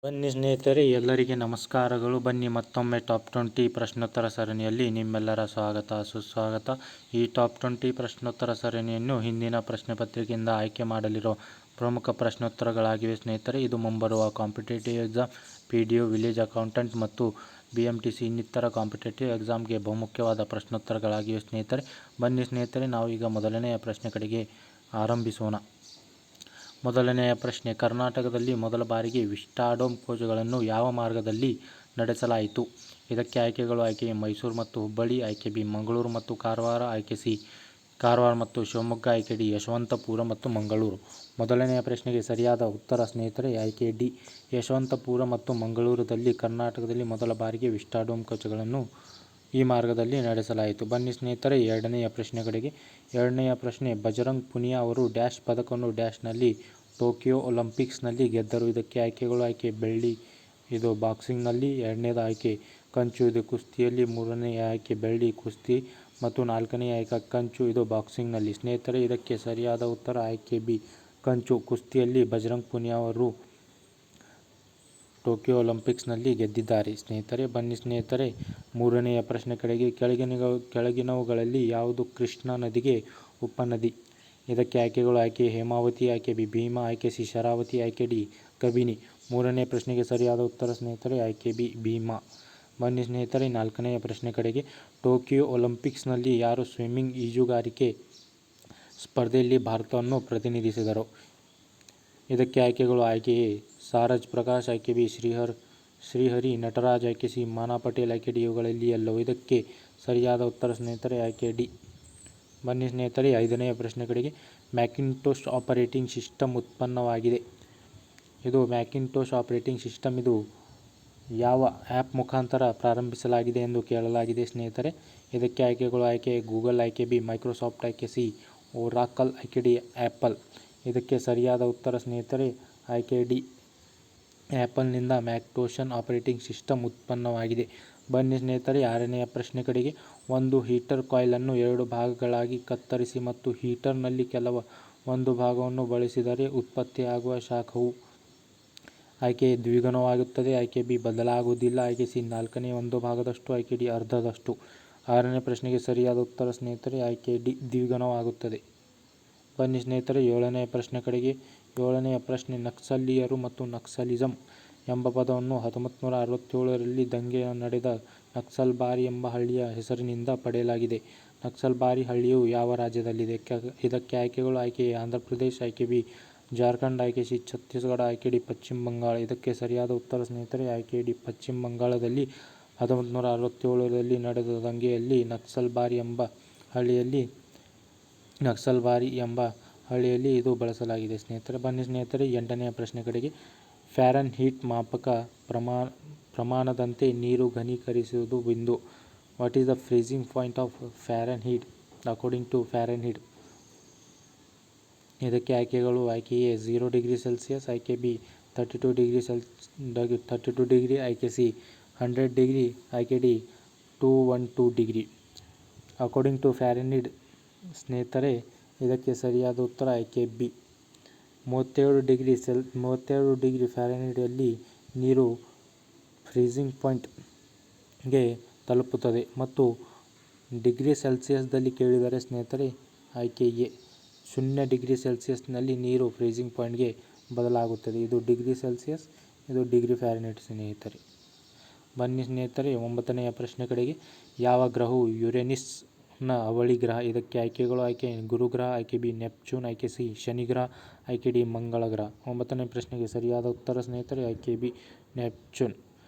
ಬನ್ನಿ ಸ್ನೇಹಿತರೆ, ಎಲ್ಲರಿಗೆ ನಮಸ್ಕಾರಗಳು. ಬನ್ನಿ ಮತ್ತೊಮ್ಮೆ ಟಾಪ್ 20 ಪ್ರಶ್ನೋತ್ತರ ಸರಣಿಯಲ್ಲಿ ನಿಮ್ಮೆಲ್ಲರ ಸ್ವಾಗತ ಸುಸ್ವಾಗತ. ಈ ಟಾಪ್ 20 ಪ್ರಶ್ನೋತ್ತರ ಸರಣಿಯನ್ನು ಹಿಂದಿನ ಪ್ರಶ್ನೆ ಪತ್ರಿಕೆಯಿಂದ ಆಯ್ಕೆ ಮಾಡಲಿರೋ ಪ್ರಮುಖ ಪ್ರಶ್ನೋತ್ತರಗಳಾಗಿವೆ ಸ್ನೇಹಿತರೆ. ಇದು ಮುಂಬರುವ competitive exam, PDO, village accountant ಮತ್ತು BMTC ಇನ್ನಿತರ ಕಾಂಪಿಟೇಟಿವ್ ಎಕ್ಸಾಮ್ಗೆ ಬಹುಮುಖ್ಯವಾದ ಪ್ರಶ್ನೋತ್ತರಗಳಾಗಿವೆ ಸ್ನೇಹಿತರೆ. ಬನ್ನಿ ಸ್ನೇಹಿತರೆ, ನಾವು ಈಗ ಮೊದಲನೆಯ ಪ್ರಶ್ನೆ ಕಡೆಗೆ ಆರಂಭಿಸೋಣ. ಮೊದಲನೆಯ ಪ್ರಶ್ನೆ: ಕರ್ನಾಟಕದಲ್ಲಿ ಮೊದಲ ಬಾರಿಗೆ ವಿಸ್ಟಾಡೋಮ್ ಕೋಚುಗಳನ್ನು ಯಾವ ಮಾರ್ಗದಲ್ಲಿ ನಡೆಸಲಾಯಿತು? ಇದಕ್ಕೆ ಆಯ್ಕೆಗಳು: ಆಯ್ಕೆ ಎ ಮೈಸೂರು ಮತ್ತು ಹುಬ್ಬಳ್ಳಿ, ಆಯ್ಕೆ ಬಿ ಮಂಗಳೂರು ಮತ್ತು ಕಾರವಾರ, ಆಯ್ಕೆ ಸಿ ಕಾರವಾರ ಮತ್ತು ಶಿವಮೊಗ್ಗ, ಆಯ್ಕೆ ಡಿ ಯಶವಂತಪುರ ಮತ್ತು ಮಂಗಳೂರು. ಮೊದಲನೆಯ ಪ್ರಶ್ನೆಗೆ ಸರಿಯಾದ ಉತ್ತರ ಸ್ನೇಹಿತರೆ ಆಯ್ಕೆ ಡಿ, ಯಶವಂತಪುರ ಮತ್ತು ಮಂಗಳೂರಲ್ಲಿ ಕರ್ನಾಟಕದಲ್ಲಿ ಮೊದಲ ಬಾರಿಗೆ ವಿಸ್ಟಾಡೋಮ್ ಕೋಚುಗಳನ್ನು ಈ ಮಾರ್ಗದಲ್ಲಿ ನಡೆಸಲಾಯಿತು. ಬನ್ನಿ ಸ್ನೇಹಿತರೆ, ಎರಡನೆಯ ಪ್ರಶ್ನೆ ಕಡೆಗೆ. ಎರಡನೆಯ ಪ್ರಶ್ನೆ: ಬಜರಂಗ್ ಪುನಿಯಾ ಅವರು ಡ್ಯಾಶ್ ಪದಕವನ್ನು ಡ್ಯಾಶ್ನಲ್ಲಿ ಟೋಕಿಯೋ ಒಲಿಂಪಿಕ್ಸ್ನಲ್ಲಿ ಗೆದ್ದರು? ಇದಕ್ಕೆ ಆಯ್ಕೆಗಳು: ಆಯ್ಕೆ ಬೆಳ್ಳಿ, ಇದು ಬಾಕ್ಸಿಂಗ್ನಲ್ಲಿ; ಎರಡನೇದು ಆಯ್ಕೆ ಕಂಚು, ಇದು ಕುಸ್ತಿಯಲ್ಲಿ; ಮೂರನೆಯ ಆಯ್ಕೆ ಬೆಳ್ಳಿ ಕುಸ್ತಿ ಮತ್ತು ನಾಲ್ಕನೆಯ ಆಯ್ಕೆ ಕಂಚು, ಇದು ಬಾಕ್ಸಿಂಗ್ನಲ್ಲಿ. ಸ್ನೇಹಿತರೆ, ಇದಕ್ಕೆ ಸರಿಯಾದ ಉತ್ತರ ಆಯ್ಕೆ ಬಿ, ಕಂಚು. ಕುಸ್ತಿಯಲ್ಲಿ ಬಜರಂಗ್ ಪುನಿಯಾ ಅವರು ಟೋಕಿಯೋ ಒಲಿಂಪಿಕ್ಸ್ನಲ್ಲಿ ಗೆದ್ದಿದ್ದಾರೆ ಸ್ನೇಹಿತರೆ. ಬನ್ನಿ ಸ್ನೇಹಿತರೆ, ಮೂರನೆಯ ಪ್ರಶ್ನೆ ಕಡೆಗೆ. ಕೆಳಗಿನವುಗಳಲ್ಲಿ ಯಾವುದು ಕೃಷ್ಣಾ ನದಿಗೆ ಉಪನದಿ? ಇದಕ್ಕೆ ಆಯ್ಕೆಗಳು: ಆಯ್ಕೆ ಹೇಮಾವತಿ, ಆಯ್ಕೆ ಬಿ ಭೀಮಾ, ಆಯ್ಕೆ ಸಿ ಶರಾವತಿ, ಆಯ್ಕೆ ಡಿ ಕಬಿನಿ. ಮೂರನೇ ಪ್ರಶ್ನೆಗೆ ಸರಿಯಾದ ಉತ್ತರ ಸ್ನೇಹಿತರೆ ಆಯ್ಕೆ ಬಿ ಭೀಮಾ. ಬನ್ನಿ ಸ್ನೇಹಿತರೆ, ನಾಲ್ಕನೆಯ ಪ್ರಶ್ನೆ ಕಡೆಗೆ. ಟೋಕಿಯೋ ಒಲಿಂಪಿಕ್ಸ್ನಲ್ಲಿ ಯಾರು ಸ್ವಿಮ್ಮಿಂಗ್ ಈಜುಗಾರಿಕೆ ಸ್ಪರ್ಧೆಯಲ್ಲಿ ಭಾರತವನ್ನು ಪ್ರತಿನಿಧಿಸಿದರು? ಇದಕ್ಕೆ ಆಯ್ಕೆಗಳು: ಆಯ್ಕೆ ಎ ಸಾರಜ್ ಪ್ರಕಾಶ್, ಆಯ್ಕೆ ಬಿ ಶ್ರೀಹರಿ ನಟರಾಜ್, ಆಯ್ಕೆ ಸಿ ಮಾನಾ ಪಟೇಲ್, ಆಯ್ಕೆ ಡಿ ಇವುಗಳಲ್ಲಿ ಎಲ್ಲವೂ. ಇದಕ್ಕೆ ಸರಿಯಾದ ಉತ್ತರ ಸ್ನೇಹಿತರೆ ಆಯ್ಕೆ ಡಿ. ಬನ್ನಿ ಸ್ನೇಹಿತರೆ, ಐದನೆಯ ಪ್ರಶ್ನೆ ಕಡೆಗೆ. ಮ್ಯಾಕಿಂಟೋಶ್ ಆಪರೇಟಿಂಗ್ ಸಿಸ್ಟಮ್ ಉತ್ಪನ್ನವಾಗಿದೆ. ಇದು ಮ್ಯಾಕಿಂಟೋಶ್ ಆಪರೇಟಿಂಗ್ ಸಿಸ್ಟಮ್ ಇದು ಯಾವ ಆ್ಯಪ್ ಮುಖಾಂತರ ಪ್ರಾರಂಭಿಸಲಾಗಿದೆ ಎಂದು ಕೇಳಲಾಗಿದೆ ಸ್ನೇಹಿತರೆ. ಇದಕ್ಕೆ ಆಯ್ಕೆಗಳು: ಆಯ್ಕೆ ಎ ಗೂಗಲ್, ಆಯ್ಕೆ ಬಿ ಮೈಕ್ರೋಸಾಫ್ಟ್, ಆಯ್ಕೆ ಸಿ ಒರಾಕಲ್, ಆಯ್ಕೆ ಡಿ ಆ್ಯಪಲ್. ಇದಕ್ಕೆ ಸರಿಯಾದ ಉತ್ತರ ಸ್ನೇಹಿತರೆ ಆಯ್ಕೆ ಡಿ, ಆ್ಯಪಲ್ನಿಂದ ಮ್ಯಾಕಿಂಟೋಶ್ ಆಪರೇಟಿಂಗ್ ಸಿಸ್ಟಮ್ ಉತ್ಪನ್ನವಾಗಿದೆ. ಬನ್ನಿ ಸ್ನೇಹಿತರೆ, ಆರನೆಯ ಪ್ರಶ್ನೆ ಕಡೆಗೆ. ಒಂದು ಹೀಟರ್ ಕಾಯಿಲನ್ನು ಎರಡು ಭಾಗಗಳಾಗಿ ಕತ್ತರಿಸಿ ಮತ್ತು ಹೀಟರ್ನಲ್ಲಿ ಒಂದು ಭಾಗವನ್ನು ಬಳಸಿದರೆ ಉತ್ಪತ್ತಿಯಾಗುವ ಶಾಖವು ಆಯ್ಕೆ ಎ ದ್ವಿಗುಣವಾಗುತ್ತದೆ, ಆಯ್ಕೆ ಬಿ ಬದಲಾಗುವುದಿಲ್ಲ, ಆಯ್ಕೆ ಸಿ ನಾಲ್ಕನೇ ಒಂದು ಭಾಗದಷ್ಟು, ಆಯ್ಕೆ ಡಿ ಅರ್ಧದಷ್ಟು. ಆರನೇ ಪ್ರಶ್ನೆಗೆ ಸರಿಯಾದ ಉತ್ತರ ಸ್ನೇಹಿತರೆ ಆಯ್ಕೆ ಡಿ, ದ್ವಿಗುಣವಾಗುತ್ತದೆ. ಬನ್ನಿ ಸ್ನೇಹಿತರೆ, ಏಳನೆಯ ಪ್ರಶ್ನೆ ಕಡೆಗೆ. ಏಳನೆಯ ಪ್ರಶ್ನೆ: ನಕ್ಸಲೀಯರು ಮತ್ತು ನಕ್ಸಲಿಸಂ ಎಂಬ ಪದವನ್ನು 1967ರಲ್ಲಿ ದಂಗೆ ನಡೆದ ನಕ್ಸಲ್ಬಾರಿ ಎಂಬ ಹಳ್ಳಿಯ ಹೆಸರಿನಿಂದ ಪಡೆಯಲಾಗಿದೆ. ನಕ್ಸಲ್ಬಾರಿ ಹಳ್ಳಿಯು ಯಾವ ರಾಜ್ಯದಲ್ಲಿದೆ? ಇದಕ್ಕೆ ಆಯ್ಕೆಗಳು: ಆಯ್ಕೆ ಎ ಆಂಧ್ರಪ್ರದೇಶ, ಆಯ್ಕೆ ಬಿ ಜಾರ್ಖಂಡ್, ಆಯ್ಕೆ ಸಿ ಛತ್ತೀಸ್ಗಢ, ಆಯ್ಕೆ ಡಿ ಪಶ್ಚಿಮ ಬಂಗಾಳ. ಇದಕ್ಕೆ ಸರಿಯಾದ ಉತ್ತರ ಸ್ನೇಹಿತರೆ ಆಯ್ಕೆ ಡಿ, ಪಶ್ಚಿಮ ಬಂಗಾಳದಲ್ಲಿ 1967ರಲ್ಲಿ ನಡೆದ ದಂಗೆಯಲ್ಲಿ ನಕ್ಸಲ್ಬಾರಿ ಎಂಬ ಹಳ್ಳಿಯಲ್ಲಿ ಇದು ಬಳಸಲಾಗಿದೆ ಸ್ನೇಹಿತರೆ. ಬನ್ನಿ ಸ್ನೇಹಿತರೆ, ಎಂಟನೆಯ ಪ್ರಶ್ನೆ ಕಡೆಗೆ. ಫ್ಯಾರನ್ಹೀಟ್ ಮಾಪಕ ಪ್ರಮಾಣದಂತೆ ನೀರು ಘನೀಕರಿಸುವುದು ಬಿಂದು. What is the freezing point of Fahrenheit according to Fahrenheit? ಇದಕ್ಕೆ ಆಯ್ಕೆಗಳು: ಆಯ್ಕೆ ಎ 0 ಡಿಗ್ರಿ ಸೆಲ್ಸಿಯಸ್, ಆಯ್ಕೆ ಬಿ 32 ಡಿಗ್ರಿ, ಆಯ್ಕೆ ಸಿ 100 ಡಿಗ್ರಿ, ಆಯ್ಕೆ D 212 degree. According to Fahrenheit ಸ್ನೇಹಿತರೆ, ಇದಕ್ಕೆ ಸರಿಯಾದ ಉತ್ತರ ಆಯ್ಕೆ ಬಿ 32 ಡಿಗ್ರಿ ಫ್ಯಾರನ್ಹೀಟ್ನಲ್ಲಿ ನೀರು ಫ್ರೀಜಿಂಗ್ ಪಾಯಿಂಟ್ಗೆ ತಲುಪುತ್ತದೆ. ಮತ್ತು ಡಿಗ್ರಿ ಸೆಲ್ಸಿಯಸ್ದಲ್ಲಿ ಕೇಳಿದರೆ ಸ್ನೇಹಿತರೆ ಆಯ್ಕೆ ಎ 0 ಡಿಗ್ರಿ ಸೆಲ್ಸಿಯಸ್ನಲ್ಲಿ ನೀರು ಫ್ರೀಜಿಂಗ್ ಪಾಯಿಂಟ್ಗೆ ಬದಲಾಗುತ್ತದೆ. ಇದು ಡಿಗ್ರಿ ಸೆಲ್ಸಿಯಸ್, ಇದು ಡಿಗ್ರಿ ಫ್ಯಾರನ್ಹೀಟ್ ಸ್ನೇಹಿತರೆ. ಬನ್ನಿ ಸ್ನೇಹಿತರೆ, ಒಂಬತ್ತನೆಯ ಪ್ರಶ್ನೆ ಕಡೆಗೆ. ಯಾವ ಗ್ರಹವು ಯುರೇನಸ್ನ ಅವಳಿ ಗ್ರಹ? ಇದಕ್ಕೆ ಆಯ್ಕೆಗಳು: ಆಯ್ಕೆ ಗುರುಗ್ರಹ, ಆಯ್ಕೆ ಬಿ ನೆಪ್ಚೂನ್, ಆಯ್ಕೆ ಸಿ ಶನಿ ಗ್ರಹ, ಆಯ್ಕೆ ಡಿ ಮಂಗಳ ಗ್ರಹ. ಒಂಬತ್ತನೇ ಪ್ರಶ್ನೆಗೆ ಸರಿಯಾದ ಉತ್ತರ ಸ್ನೇಹಿತರೆ ಆಯ್ಕೆ ಬಿ ನೆಪ್ಚೂನ್.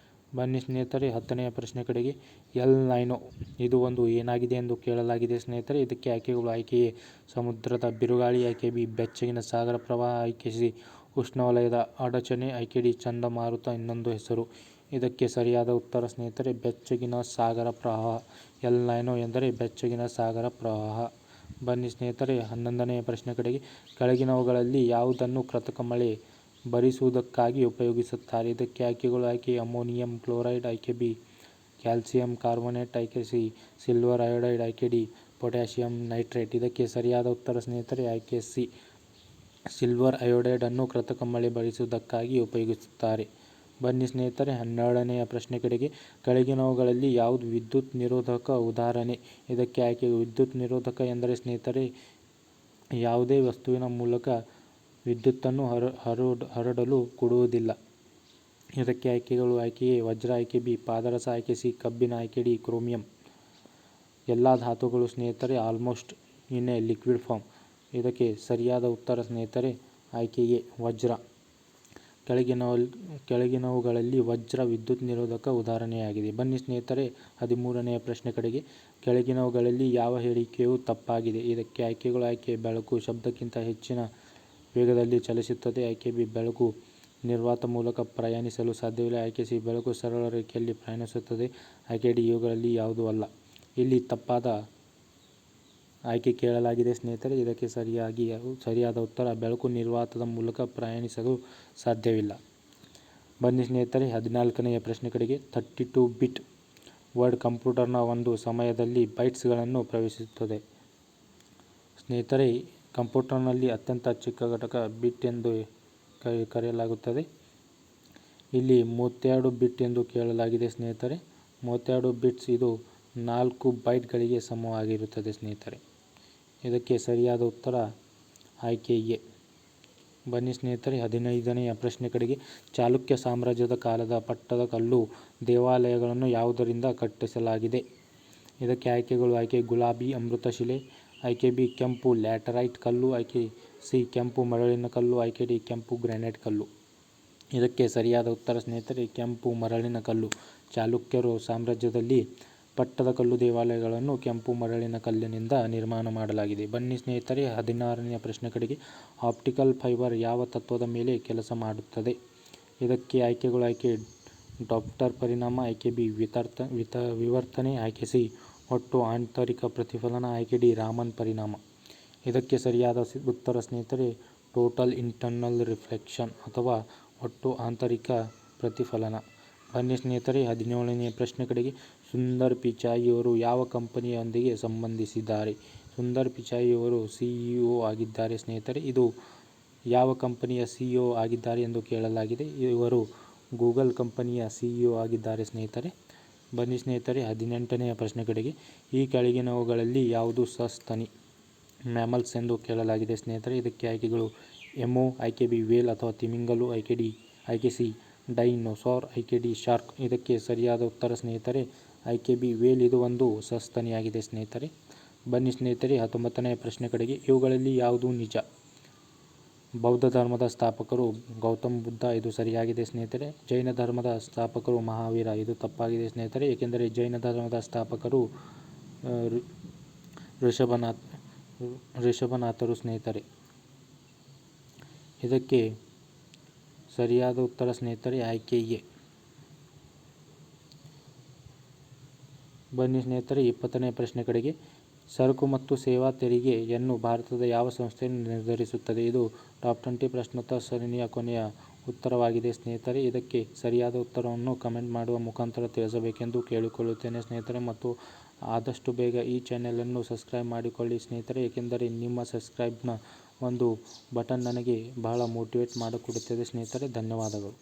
ಬನ್ನಿ ಸ್ನೇಹಿತರೆ, ಹತ್ತನೆಯ ಪ್ರಶ್ನೆ ಕಡೆಗೆ. ಎಲ್ ನೈನೋ ಇದು ಒಂದು ಏನಾಗಿದೆ ಎಂದು ಕೇಳಲಾಗಿದೆ ಸ್ನೇಹಿತರೆ. ಇದಕ್ಕೆ ಆಯ್ಕೆಗಳು: ಆಯ್ಕೆ ಎ ಸಮುದ್ರದ ಬಿರುಗಾಳಿ, ಆಯ್ಕೆ ಬಿ ಬೆಚ್ಚಗಿನ ಸಾಗರ ಪ್ರವಾಹ, ಆಯ್ಕೆ ಸಿ ಉಷ್ಣವಲಯದ ಅಡಚಣೆ, ಆಯ್ಕೆ ಡಿ ಚಂಡಮಾರುತ ಇನ್ನೊಂದು ಹೆಸರು. ಇದಕ್ಕೆ ಸರಿಯಾದ ಉತ್ತರ ಸ್ನೇಹಿತರೆ ಬೆಚ್ಚಗಿನ ಸಾಗರ ಪ್ರವಾಹ. ಎಲ್ ನೈನೋ ಎಂದರೆ ಬೆಚ್ಚಗಿನ ಸಾಗರ ಪ್ರವಾಹ. ಬನ್ನಿ ಸ್ನೇಹಿತರೆ, ಹನ್ನೊಂದನೆಯ ಪ್ರಶ್ನೆ ಕಡೆಗೆ. ಕೆಳಗಿನವುಗಳಲ್ಲಿ ಯಾವುದನ್ನು ಕೃತಕ ಮಳೆ ಬರಿಸುವುದಕ್ಕಾಗಿ ಉಪಯೋಗಿಸುತ್ತಾರೆ? ಇದಕ್ಕೆ ಆಯ್ಕೆಗಳು: ಆಯ್ಕೆ ಅಮೋನಿಯಂ ಕ್ಲೋರೈಡ್, ಆಯ್ಕೆ ಬಿ ಕ್ಯಾಲ್ಸಿಯಂ ಕಾರ್ಬೋನೇಟ್, ಆಯ್ಕೆ ಸಿ ಸಿಲ್ವರ್ ಅಯೋಡೈಡ್, ಆಯ್ಕೆ ಡಿ ಪೊಟ್ಯಾಷಿಯಂ ನೈಟ್ರೇಟ್. ಇದಕ್ಕೆ ಸರಿಯಾದ ಉತ್ತರ ಸ್ನೇಹಿತರೆ ಆಯ್ಕೆ ಸಿ ಸಿಲ್ವರ್ ಅಯೋಡೈಡ್ ಅನ್ನು ಕೃತಕ ಮಳೆ ಬರಿಸುವುದಕ್ಕಾಗಿ ಉಪಯೋಗಿಸುತ್ತಾರೆ. ಬನ್ನಿ ಸ್ನೇಹಿತರೆ 12ನೇ ಪ್ರಶ್ನೆ ಕಡೆಗೆ. ಕೆಳಗಿನವುಗಳಲ್ಲಿ ಯಾವುದು ವಿದ್ಯುತ್ ನಿರೋಧಕ ಉದಾಹರಣೆ? ಇದಕ್ಕೆ ಆಯ್ಕೆ. ವಿದ್ಯುತ್ ನಿರೋಧಕ ಎಂದರೆ ಸ್ನೇಹಿತರೆ ಯಾವುದೇ ವಸ್ತುವಿನ ಮೂಲಕ ವಿದ್ಯುತ್ತನ್ನು ಹರಡಲು ಕೊಡುವುದಿಲ್ಲ. ಇದಕ್ಕೆ ಆಯ್ಕೆಗಳು. ಆಯ್ಕೆ ಎ ವಜ್ರ, ಆಯ್ಕೆ ಬಿ ಪಾದರಸ, ಆಯ್ಕೆ ಸಿ ಕಬ್ಬಿಣ, ಆಯ್ಕೆ ಡಿ ಕ್ರೋಮಿಯಂ. ಎಲ್ಲ ಧಾತುಗಳು ಸ್ನೇಹಿತರೆ almost in a liquid form. ಇದಕ್ಕೆ ಸರಿಯಾದ ಉತ್ತರ ಸ್ನೇಹಿತರೆ ಆಯ್ಕೆ ಎ ವಜ್ರ. ಕೆಳಗಿನವುಗಳಲ್ಲಿ ವಜ್ರ ವಿದ್ಯುತ್ ನಿರೋಧಕ ಉದಾಹರಣೆಯಾಗಿದೆ. ಬನ್ನಿ ಸ್ನೇಹಿತರೆ 13ನೇ ಪ್ರಶ್ನೆ ಕಡೆಗೆ. ಕೆಳಗಿನವುಗಳಲ್ಲಿ ಯಾವ ಹೇಳಿಕೆಯು ತಪ್ಪಾಗಿದೆ? ಇದಕ್ಕೆ ಆಯ್ಕೆಗಳು. ಆಯ್ಕೆ ಬೆಳಕು ಶಬ್ದಕ್ಕಿಂತ ಹೆಚ್ಚಿನ ವೇಗದಲ್ಲಿ ಚಲಿಸುತ್ತದೆ, ಆಯ್ಕೆ ಬಿ ಬೆಳಕು ನಿರ್ವಾತ ಮೂಲಕ ಪ್ರಯಾಣಿಸಲು ಸಾಧ್ಯವಿಲ್ಲ, ಆಯ್ಕೆ ಸಿ ಬೆಳಕು ಸರಳ ರೇಖೆಯಲ್ಲಿ ಪ್ರಯಾಣಿಸುತ್ತದೆ, ಆಯ್ಕೆ ಡಿ ಇವುಗಳಲ್ಲಿ ಯಾವುದೂ ಅಲ್ಲ. ಇಲ್ಲಿ ತಪ್ಪಾದ ಆಯ್ಕೆ ಕೇಳಲಾಗಿದೆ ಸ್ನೇಹಿತರೆ. ಇದಕ್ಕೆ ಸರಿಯಾದ ಉತ್ತರ ಬೆಳಕು ನಿರ್ವಾತದ ಮೂಲಕ ಪ್ರಯಾಣಿಸಲು ಸಾಧ್ಯವಿಲ್ಲ. ಬನ್ನಿ ಸ್ನೇಹಿತರೆ 14ನೇ ಪ್ರಶ್ನೆ ಕಡೆಗೆ. 32 ಬಿಟ್ ವರ್ಡ್ ಕಂಪ್ಯೂಟರ್ನ ಒಂದು ಸಮಯದಲ್ಲಿ ಬೈಟ್ಸ್ಗಳನ್ನು ಪ್ರವೇಶಿಸುತ್ತದೆ. ಸ್ನೇಹಿತರೆ ಕಂಪ್ಯೂಟರ್ನಲ್ಲಿ ಅತ್ಯಂತ ಚಿಕ್ಕ ಘಟಕ ಬಿಟ್ ಎಂದು ಕರೆಯಲಾಗುತ್ತದೆ. ಇಲ್ಲಿ 32 ಬಿಟ್ ಎಂದು ಕೇಳಲಾಗಿದೆ ಸ್ನೇಹಿತರೆ. 32 ಬಿಟ್ಸ್ ಇದು 4 ಬೈಟ್ಗಳಿಗೆ ಸಮವಾಗಿರುತ್ತದೆ ಸ್ನೇಹಿತರೆ. ಇದಕ್ಕೆ ಸರಿಯಾದ ಉತ್ತರ ಆಯ್ಕೆ ಎ. ಬನ್ನಿ ಸ್ನೇಹಿತರೆ 15ನೇ ಪ್ರಶ್ನೆ ಕಡೆಗೆ. ಚಾಲುಕ್ಯ ಸಾಮ್ರಾಜ್ಯದ ಕಾಲದ ಪಟ್ಟದಕಲ್ಲು ದೇವಾಲಯಗಳನ್ನು ಯಾವುದರಿಂದ ಕಟ್ಟಿಸಲಾಗಿದೆ? ಇದಕ್ಕೆ ಆಯ್ಕೆಗಳು. ಆಯ್ಕೆ ಗುಲಾಬಿ ಅಮೃತಶಿಲೆ, ಆಯ್ಕೆ ಬಿ ಕೆಂಪು ಲ್ಯಾಟರೈಟ್ ಕಲ್ಲು, ಆಯ್ಕೆ ಸಿ ಕೆಂಪು ಮರಳಿನ ಕಲ್ಲು, ಆಯ್ಕೆ ಡಿ ಕೆಂಪು ಗ್ರಾನೈಟ್ ಕಲ್ಲು. ಇದಕ್ಕೆ ಸರಿಯಾದ ಉತ್ತರ ಸ್ನೇಹಿತರೆ ಕೆಂಪು ಮರಳಿನ ಕಲ್ಲು. ಚಾಲುಕ್ಯರು ಸಾಮ್ರಾಜ್ಯದಲ್ಲಿ ಪಟ್ಟದಕಲ್ಲು ದೇವಾಲಯಗಳನ್ನು ಕೆಂಪು ಮರಳಿನ ಕಲ್ಲಿನಿಂದ ನಿರ್ಮಾಣ ಮಾಡಲಾಗಿದೆ. ಬನ್ನಿ ಸ್ನೇಹಿತರೆ 16ನೇ ಪ್ರಶ್ನೆ ಕಡೆಗೆ. ಆಪ್ಟಿಕಲ್ ಫೈಬರ್ ಯಾವ ತತ್ವದ ಮೇಲೆ ಕೆಲಸ ಮಾಡುತ್ತದೆ? ಇದಕ್ಕೆ ಆಯ್ಕೆಗಳು. ಆಯ್ಕೆ ಡಾಪ್ಲರ್ ಪರಿಣಾಮ, ಆಯ್ಕೆ ಬಿ ವಿವರ್ತನೆ, ಆಯ್ಕೆ ಸಿ ಒಟ್ಟು ಆಂತರಿಕ ಪ್ರತಿಫಲನ, ಆಯ್ಕೆ ಡಿ ರಾಮನ್ ಪರಿಣಾಮ. ಇದಕ್ಕೆ ಸರಿಯಾದ ಉತ್ತರ ಸ್ನೇಹಿತರೆ ಟೋಟಲ್ ಇಂಟರ್ನಲ್ ರಿಫ್ಲೆಕ್ಷನ್ ಅಥವಾ ಒಟ್ಟು ಆಂತರಿಕ ಪ್ರತಿಫಲನ. ಬನ್ನಿ ಸ್ನೇಹಿತರೆ 17ನೇ ಪ್ರಶ್ನೆ ಕಡೆಗೆ. ಸುಂದರ್ ಪಿಚಾಯಿಯವರು ಯಾವ ಕಂಪನಿಯೊಂದಿಗೆ ಸಂಬಂಧಿಸಿದ್ದಾರೆ? ಸುಂದರ್ ಪಿಚಾಯಿಯವರು ಸಿಇಒ ಆಗಿದ್ದಾರೆ ಸ್ನೇಹಿತರೆ. ಇದು ಯಾವ ಕಂಪನಿಯ ಸಿಇಒ ಆಗಿದ್ದಾರೆ ಎಂದು ಕೇಳಲಾಗಿದೆ. ಇವರು ಗೂಗಲ್ ಕಂಪನಿಯ ಸಿಇಒ ಆಗಿದ್ದಾರೆ ಸ್ನೇಹಿತರೆ. ಬನ್ನಿ ಸ್ನೇಹಿತರೆ 18ನೇ ಪ್ರಶ್ನೆ ಕಡೆಗೆ. ಈ ಕೆಳಗಿನವುಗಳಲ್ಲಿ ಯಾವುದು ಸಸ್ತನಿ ಮ್ಯಾಮಲ್ಸ್ ಎಂದು ಕೇಳಲಾಗಿದೆ ಸ್ನೇಹಿತರೆ. ಇದಕ್ಕೆ ಆಯ್ಕೆಗಳು. ಎಮು, ಆಯ್ಕೆ ಬಿ ವೇಲ್ ಅಥವಾ ತಿಮಿಂಗಲ, ಆಯ್ಕೆ ಸಿ ಡೈನೋಸಾರ್, ಆಯ್ಕೆ ಡಿ ಶಾರ್ಕ್. ಇದಕ್ಕೆ ಸರಿಯಾದ ಉತ್ತರ ಸ್ನೇಹಿತರೆ ಆಯ್ಕೆ ಬಿ ವೇಲ್. ಇದು ಒಂದು ಸಸ್ತನಿಯಾಗಿದೆ ಸ್ನೇಹಿತರೆ. ಬನ್ನಿ ಸ್ನೇಹಿತರೆ 19ನೇ ಪ್ರಶ್ನೆ ಕಡೆಗೆ. ಇವುಗಳಲ್ಲಿ ಯಾವುದು ನಿಜ? ಬೌದ್ಧ ಧರ್ಮದ ಸ್ಥಾಪಕರು ಗೌತಮ ಬುದ್ಧ. ಇದು ಸರಿಯಾಗಿದೆ ಸ್ನೇಹಿತರೆ. ಜೈನ ಧರ್ಮದ ಸ್ಥಾಪಕರು ಮಹಾವೀರ. ಇದು ತಪ್ಪಾಗಿದೆ ಸ್ನೇಹಿತರೆ. ಏಕೆಂದರೆ ಜೈನ ಧರ್ಮದ ಸ್ಥಾಪಕರು ಋಷಭನಾಥರು ಸ್ನೇಹಿತರೆ. ಇದಕ್ಕೆ ಸರಿಯಾದ ಉತ್ತರ ಸ್ನೇಹಿತರೆ ಆಯ್ಕೆ ಎ. ಬನ್ನಿ ಸ್ನೇಹಿತರೆ 20ನೇ ಪ್ರಶ್ನೆ ಕಡೆಗೆ. ಸರಕು ಮತ್ತು ಸೇವಾ ತೆರಿಗೆಯನ್ನು ಭಾರತದ ಯಾವ ಸಂಸ್ಥೆಯು ನಿರ್ಧರಿಸುತ್ತದೆ? ಇದು ಟಾಪ್ 20 ಪ್ರಶ್ನೋತ್ತರ ಸರಣಿಯ ಕೊನೆಯ ಉತ್ತರವಾಗಿದೆ ಸ್ನೇಹಿತರೆ. ಇದಕ್ಕೆ ಸರಿಯಾದ ಉತ್ತರವನ್ನು ಕಮೆಂಟ್ ಮಾಡುವ ಮುಖಾಂತರ ತಿಳಿಸಬೇಕೆಂದು ಕೇಳಿಕೊಳ್ಳುತ್ತೇನೆ ಸ್ನೇಹಿತರೆ. ಮತ್ತು ಆದಷ್ಟು ಬೇಗ ಈ ಚಾನೆಲನ್ನು ಸಬ್ಸ್ಕ್ರೈಬ್ ಮಾಡಿಕೊಳ್ಳಿ ಸ್ನೇಹಿತರೆ. ಏಕೆಂದರೆ ನಿಮ್ಮ ಸಬ್ಸ್ಕ್ರೈಬ್ನ ಒಂದು ಬಟನ್ ನನಗೆ ಬಹಳ ಮೋಟಿವೇಟ್ ಮಾಡಿಕೊಡುತ್ತದೆ ಸ್ನೇಹಿತರೆ. ಧನ್ಯವಾದಗಳು.